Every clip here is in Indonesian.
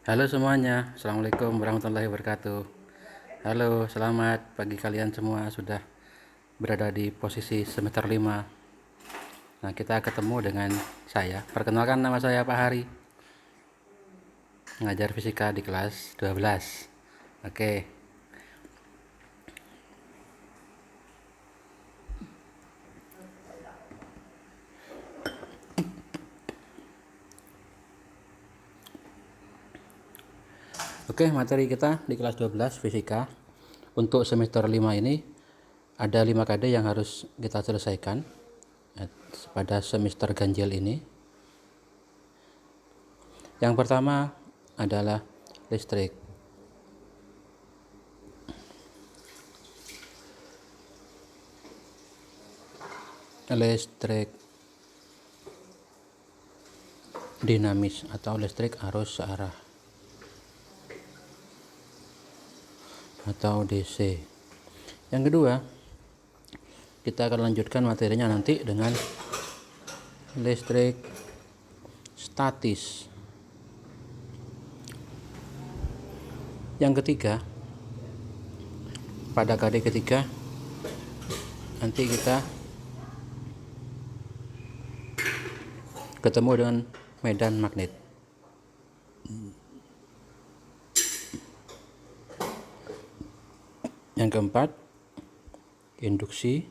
Halo semuanya, Assalamualaikum warahmatullahi wabarakatuh. Halo, selamat pagi kalian semua sudah berada di posisi semester 5. Nah, kita ketemu dengan saya. Perkenalkan, nama saya Pak Hari, mengajar fisika di kelas 12. Oke. Oke, materi kita di kelas 12 fisika untuk semester 5 ini ada 5 KD yang harus kita selesaikan pada semester ganjil ini. Yang pertama adalah listrik. Listrik dinamis atau listrik arus searah atau DC. Yang kedua, kita akan lanjutkan materinya nanti dengan listrik statis. Yang ketiga, pada KD ketiga nanti kita ketemu dengan medan magnet. Yang keempat, induksi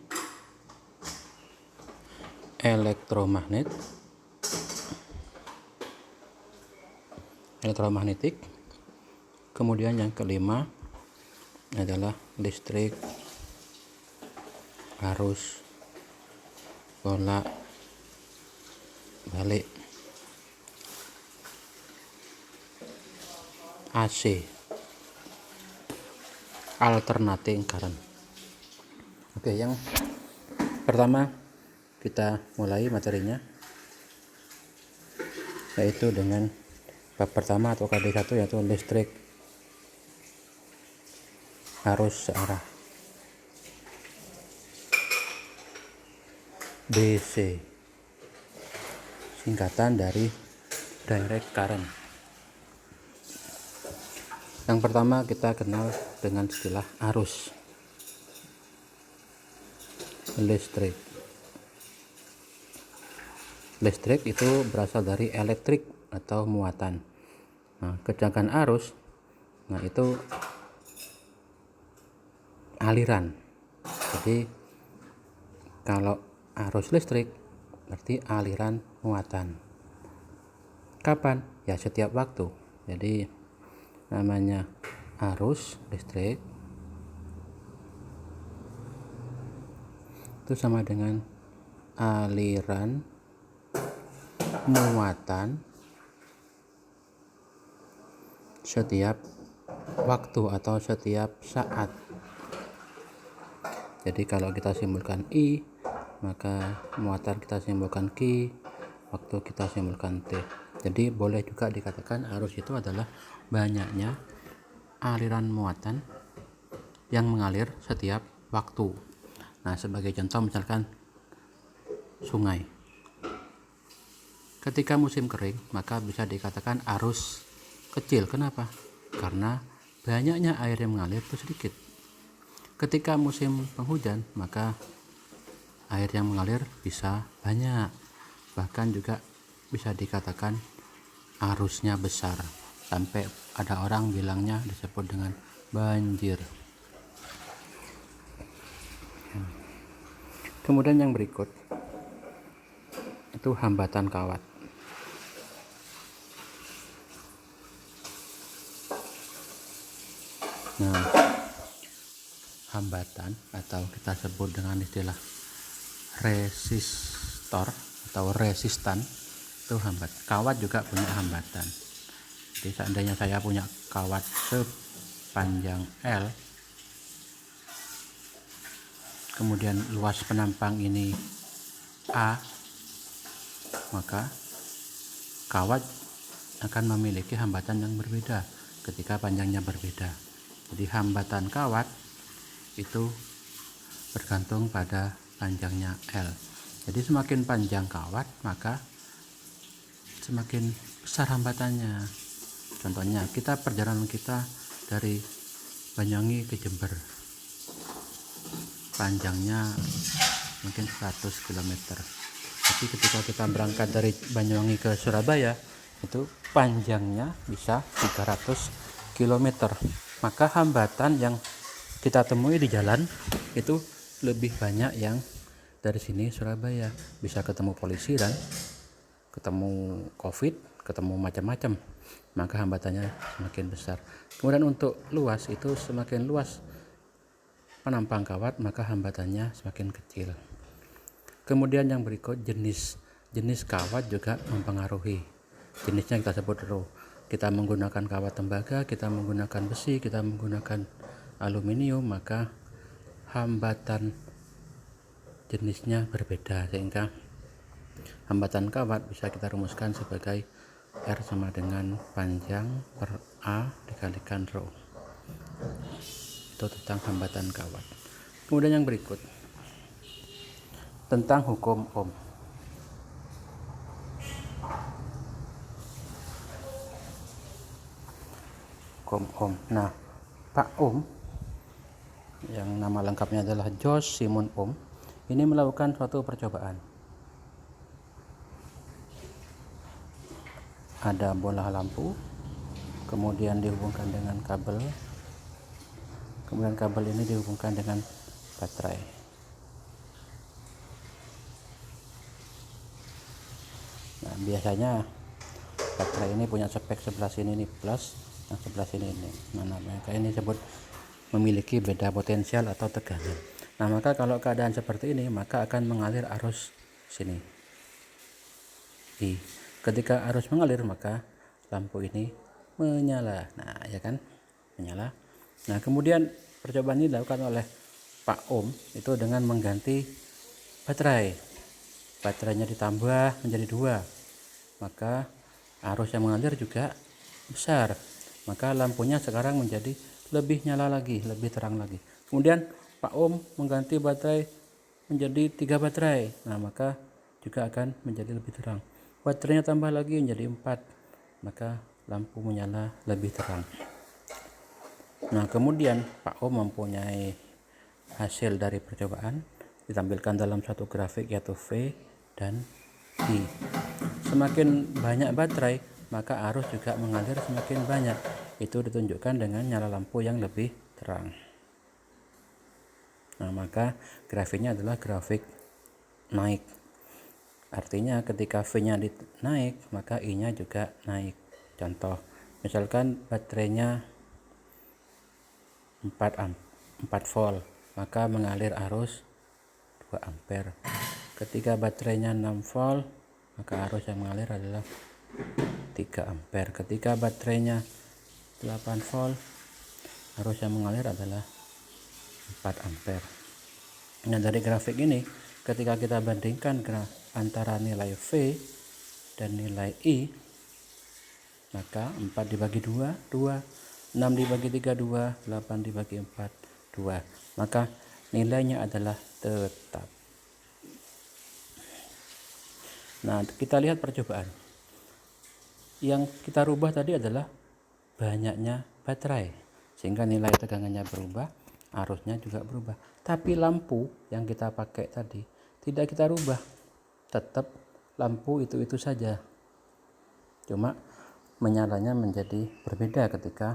elektromagnetik. Kemudian yang kelima adalah listrik arus bolak balik AC, alternating current. Oke, yang pertama kita mulai materinya, yaitu dengan bab pertama atau KD1, yaitu listrik arus searah DC, singkatan dari direct current. Yang pertama kita kenal dengan istilah arus listrik. Listrik itu berasal dari elektrik atau muatan. Nah, sedangkan arus, nah itu aliran. Jadi kalau arus listrik berarti aliran muatan. Kapan? Ya setiap waktu. Jadi namanya arus listrik itu sama dengan aliran muatan setiap waktu atau setiap saat. Jadi kalau kita simbolkan I, maka muatan kita simbolkan Q, waktu kita simbolkan T. Jadi boleh juga dikatakan arus itu adalah banyaknya aliran muatan yang mengalir setiap waktu. Nah, sebagai contoh misalkan sungai. Ketika musim kering, maka bisa dikatakan arus kecil. Kenapa? Karena banyaknya air yang mengalir itu sedikit. Ketika musim penghujan, maka air yang mengalir bisa banyak. Bahkan juga bisa dikatakan arusnya besar. Sampai ada orang bilangnya disebut dengan banjir. Kemudian yang berikut itu hambatan kawat. Nah, hambatan atau kita sebut dengan istilah resistor atau resistan itu hambat. Kawat juga punya hambatan. Jadi seandainya saya punya kawat sepanjang L, kemudian luas penampang ini A, maka kawat akan memiliki hambatan yang berbeda ketika panjangnya berbeda. Jadi hambatan kawat itu bergantung pada panjangnya L. Jadi semakin panjang kawat, maka semakin besar hambatannya. Contohnya perjalanan kita dari Banyuwangi ke Jember, panjangnya mungkin 100 km. Tapi ketika kita berangkat dari Banyuwangi ke Surabaya, itu panjangnya bisa 300 km. Maka hambatan yang kita temui di jalan itu lebih banyak yang dari sini Surabaya. Bisa ketemu polisi dan ketemu COVID, ketemu macam-macam. Maka hambatannya semakin besar. Kemudian untuk luas, itu semakin luas penampang kawat, maka hambatannya semakin kecil. Kemudian yang berikut, jenis kawat juga mempengaruhi. Jenisnya kita sebut dulu. Kita menggunakan kawat tembaga, kita menggunakan besi, kita menggunakan aluminium, maka hambatan jenisnya berbeda, sehingga hambatan kawat bisa kita rumuskan sebagai R sama dengan panjang per A dikalikan rho. Itu tentang hambatan kawat. Kemudian yang berikut, tentang hukum Ohm. Hukum Ohm. Nah, Pak Ohm, yang nama lengkapnya adalah George Simon Ohm, ini melakukan suatu percobaan. Ada bola lampu, kemudian dihubungkan dengan kabel, kemudian kabel ini dihubungkan dengan baterai. Nah, biasanya baterai ini punya spek sebelah sini ini plus, yang sebelah sini ini. Nah, maka ini disebut memiliki beda potensial atau tegangan. Nah, maka kalau keadaan seperti ini, maka akan mengalir arus sini. I. Ketika arus mengalir, maka lampu ini menyala. Nah, ya kan? Menyala. Nah, kemudian percobaan ini dilakukan oleh Pak Ohm itu dengan mengganti baterai. Baterainya ditambah menjadi 2. Maka arus yang mengalir juga besar. Maka lampunya sekarang menjadi lebih nyala lagi, lebih terang lagi. Kemudian Pak Ohm mengganti baterai menjadi 3 baterai. Nah, maka juga akan menjadi lebih terang. Baterainya tambah lagi menjadi 4. Maka lampu menyala lebih terang. Nah, kemudian Pak Ohm mempunyai hasil dari percobaan ditampilkan dalam satu grafik, yaitu V dan I. Semakin banyak baterai, maka arus juga mengalir semakin banyak. Itu ditunjukkan dengan nyala lampu yang lebih terang. Nah, maka grafiknya adalah grafik naik. Artinya ketika V-nya naik, maka I-nya juga naik. Contoh, misalkan baterainya 4 volt, maka mengalir arus 2 ampere. Ketika baterainya 6 volt, maka arus yang mengalir adalah 3 ampere. Ketika baterainya 8 volt, arus yang mengalir adalah 4 ampere. Nah, dari grafik ini, ketika kita bandingkan antara nilai V dan nilai I, maka 4 dibagi 2, 2, 6 dibagi 3, 2, 8 dibagi 4, 2. Maka nilainya adalah tetap. Nah, kita lihat percobaan. Yang kita rubah tadi adalah banyaknya baterai, sehingga nilai tegangannya berubah, arusnya juga berubah. Tapi lampu yang kita pakai tadi tidak kita rubah, tetap lampu itu saja. Cuma menyalanya menjadi berbeda ketika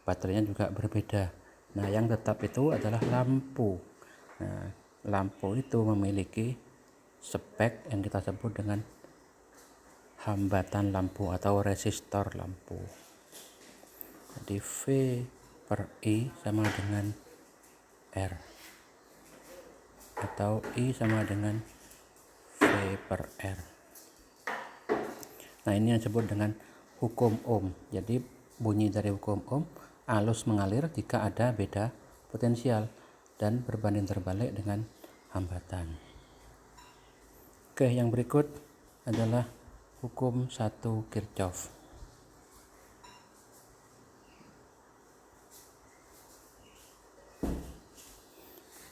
baterainya juga berbeda. Nah, yang tetap itu adalah lampu. Nah, lampu itu memiliki spek yang kita sebut dengan hambatan lampu atau resistor lampu. Jadi V per I sama dengan R, atau I sama dengan V per R. Nah, ini yang disebut dengan hukum Ohm. Jadi bunyi dari hukum Ohm, arus mengalir jika ada beda potensial dan berbanding terbalik dengan hambatan. Oke, yang berikut adalah hukum 1 Kirchhoff.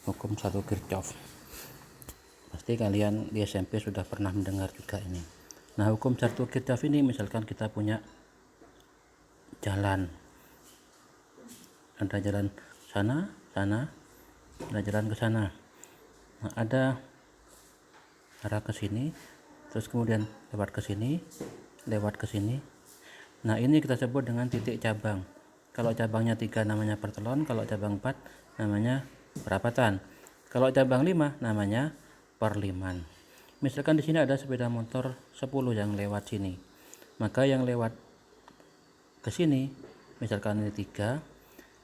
Hukum 1 Kirchhoff. Pasti kalian di SMP sudah pernah mendengar juga ini. Nah, hukum 1 Kirchhoff ini, misalkan kita punya jalan. Ada jalan sana, ada jalan ke sana. Nah, ada arah ke sini, terus kemudian lewat ke sini, lewat ke sini. Nah, ini kita sebut dengan titik cabang. Kalau cabangnya 3 namanya pertelon, kalau cabang 4 namanya perapatan. Kalau cabang 5 namanya perliman. Misalkan di sini ada sepeda motor 10 yang lewat sini. Maka yang lewat ke sini, misalkan ini 3,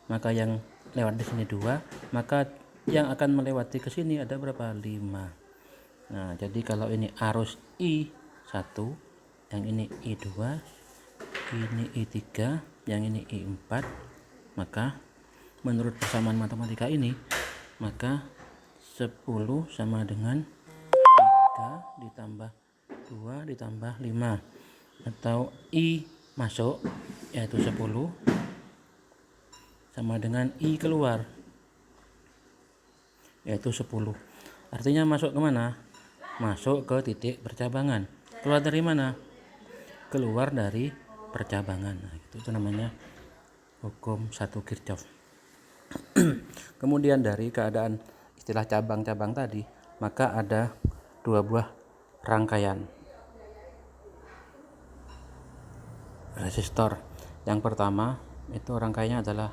maka yang lewat di sini 2, maka yang akan melewati ke sini ada berapa? 5. Nah, jadi kalau ini arus I1, yang ini I2, ini I3, yang ini I4, maka menurut persamaan matematika ini, maka 10 sama dengan 3 ditambah 2 ditambah 5, atau I masuk yaitu 10 sama dengan I keluar yaitu 10. Artinya masuk kemana? Masuk ke titik percabangan. Keluar dari mana? Keluar dari percabangan. Nah, itu namanya hukum 1 Kirchhoff. Kemudian dari keadaan istilah cabang-cabang tadi, maka ada 2 buah rangkaian resistor. Yang pertama itu rangkaiannya adalah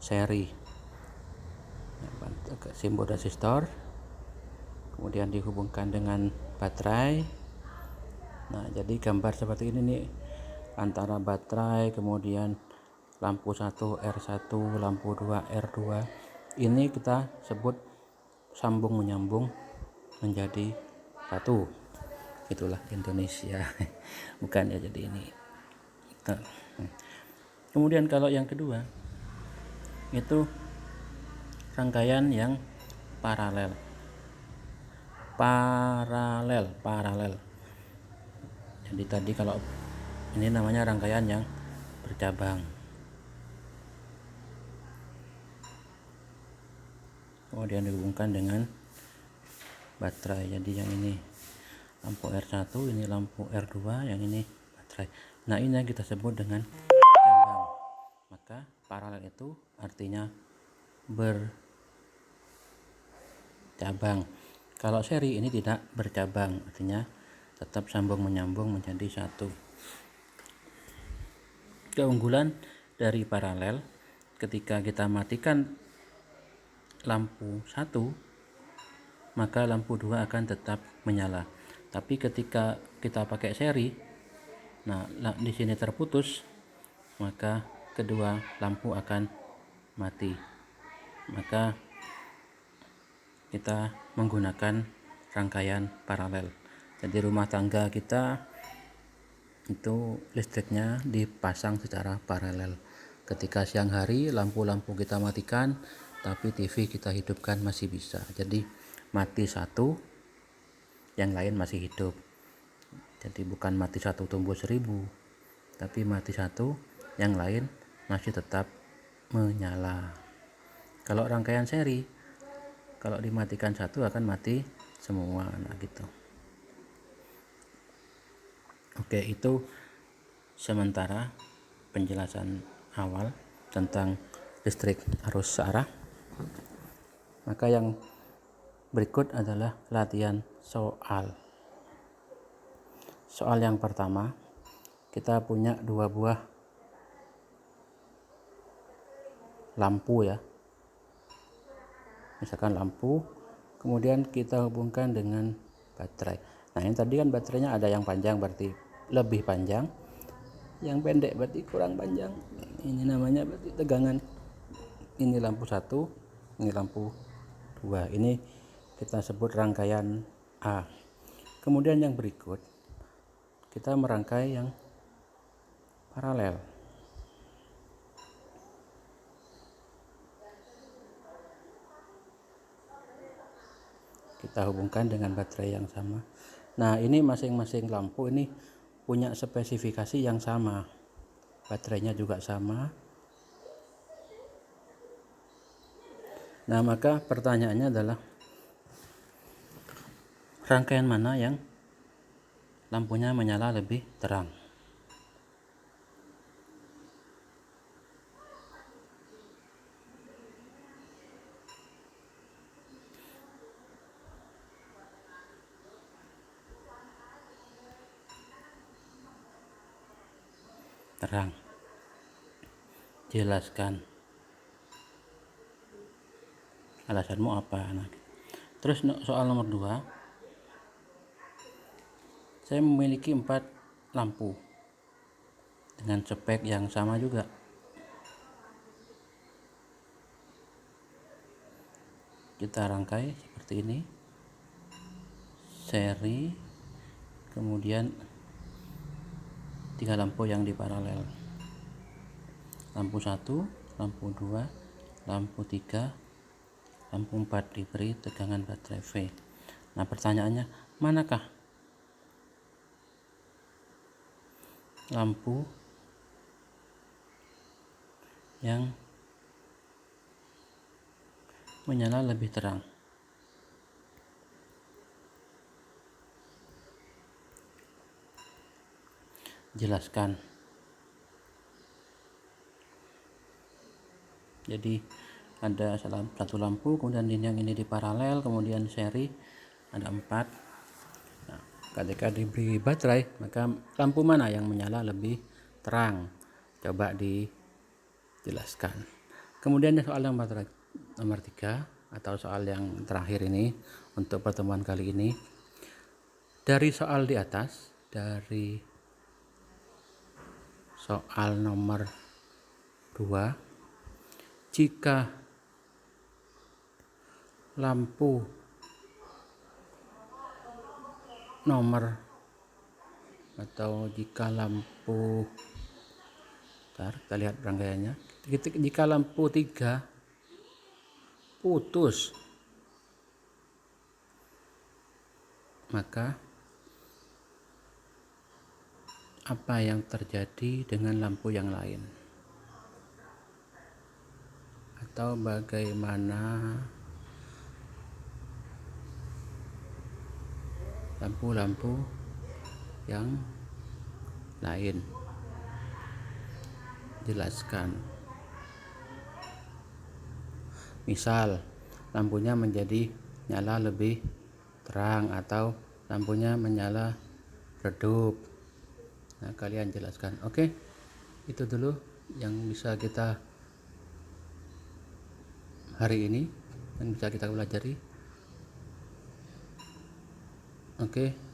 seri, simbol resistor, kemudian dihubungkan dengan baterai. Nah, jadi gambar seperti ini nih, antara baterai, kemudian lampu 1 R1, lampu 2 R2. Ini kita sebut sambung menyambung menjadi satu. Itulah Indonesia. Bukan ya, jadi ini. Kemudian kalau yang kedua itu rangkaian yang paralel. Jadi tadi kalau ini namanya rangkaian yang bercabang. Kemudian dihubungkan dengan baterai. Jadi yang ini lampu R1, ini lampu R2, yang ini baterai. Nah, ini yang kita sebut dengan cabang. Maka paralel itu artinya bercabang. Kalau seri ini tidak bercabang, artinya tetap sambung menyambung menjadi satu. Keunggulan dari paralel, ketika kita matikan lampu 1, maka lampu 2 akan tetap menyala. Tapi ketika kita pakai seri, nah di sini terputus, maka kedua lampu akan mati. Maka kita menggunakan rangkaian paralel. Jadi rumah tangga kita itu listriknya dipasang secara paralel. Ketika siang hari lampu-lampu kita matikan, tapi TV kita hidupkan masih bisa. Jadi mati satu, yang lain masih hidup. Jadi bukan mati satu tumbuh 1000, tapi mati satu, yang lain masih tetap menyala. Kalau rangkaian seri, kalau dimatikan satu akan mati semua. Nah, gitu. Oke, itu sementara penjelasan awal tentang listrik arus searah. Maka yang berikut adalah latihan soal. Soal yang pertama, kita punya 2 buah lampu ya. Misalkan lampu, kemudian kita hubungkan dengan baterai. Nah, yang tadi kan baterainya ada yang panjang berarti lebih panjang, yang pendek berarti kurang panjang. Ini namanya berarti tegangan. Ini lampu 1, ini lampu 2. Ini kita sebut rangkaian A. Kemudian yang berikut kita merangkai yang paralel. Kita hubungkan dengan baterai yang sama. Nah, ini masing-masing lampu ini punya spesifikasi yang sama. Baterainya juga sama. Nah, maka pertanyaannya adalah rangkaian mana yang lampunya menyala lebih terang? terang. Jelaskan alasanmu apa. Nah, terus soal nomor 2, saya memiliki 4 lampu dengan spek yang sama juga. Kita rangkai seperti ini, seri, kemudian 3 lampu yang di paralel, lampu 1, lampu 2, lampu 3, lampu 4 diberi tegangan baterai V. Nah, pertanyaannya, manakah lampu yang menyala lebih terang? Jelaskan. Jadi ada satu lampu, kemudian yang ini di paralel, kemudian seri ada 4. Nah, ketika diberi baterai, maka lampu mana yang menyala lebih terang? Coba dijelaskan. Kemudian soal nomor 3 atau soal yang terakhir ini untuk pertemuan kali ini. Dari soal di atas, dari soal nomor 2, jika lampu nomor atau jika lampu, kita lihat rangkaiannya, jika lampu 3 putus, maka apa yang terjadi dengan lampu yang lain? Atau bagaimana lampu-lampu yang lain? Jelaskan. Misal lampunya menjadi nyala lebih terang atau lampunya menyala redup. Nah, kalian jelaskan. Oke, itu dulu yang bisa kita hari ini yang bisa kita pelajari. Oke.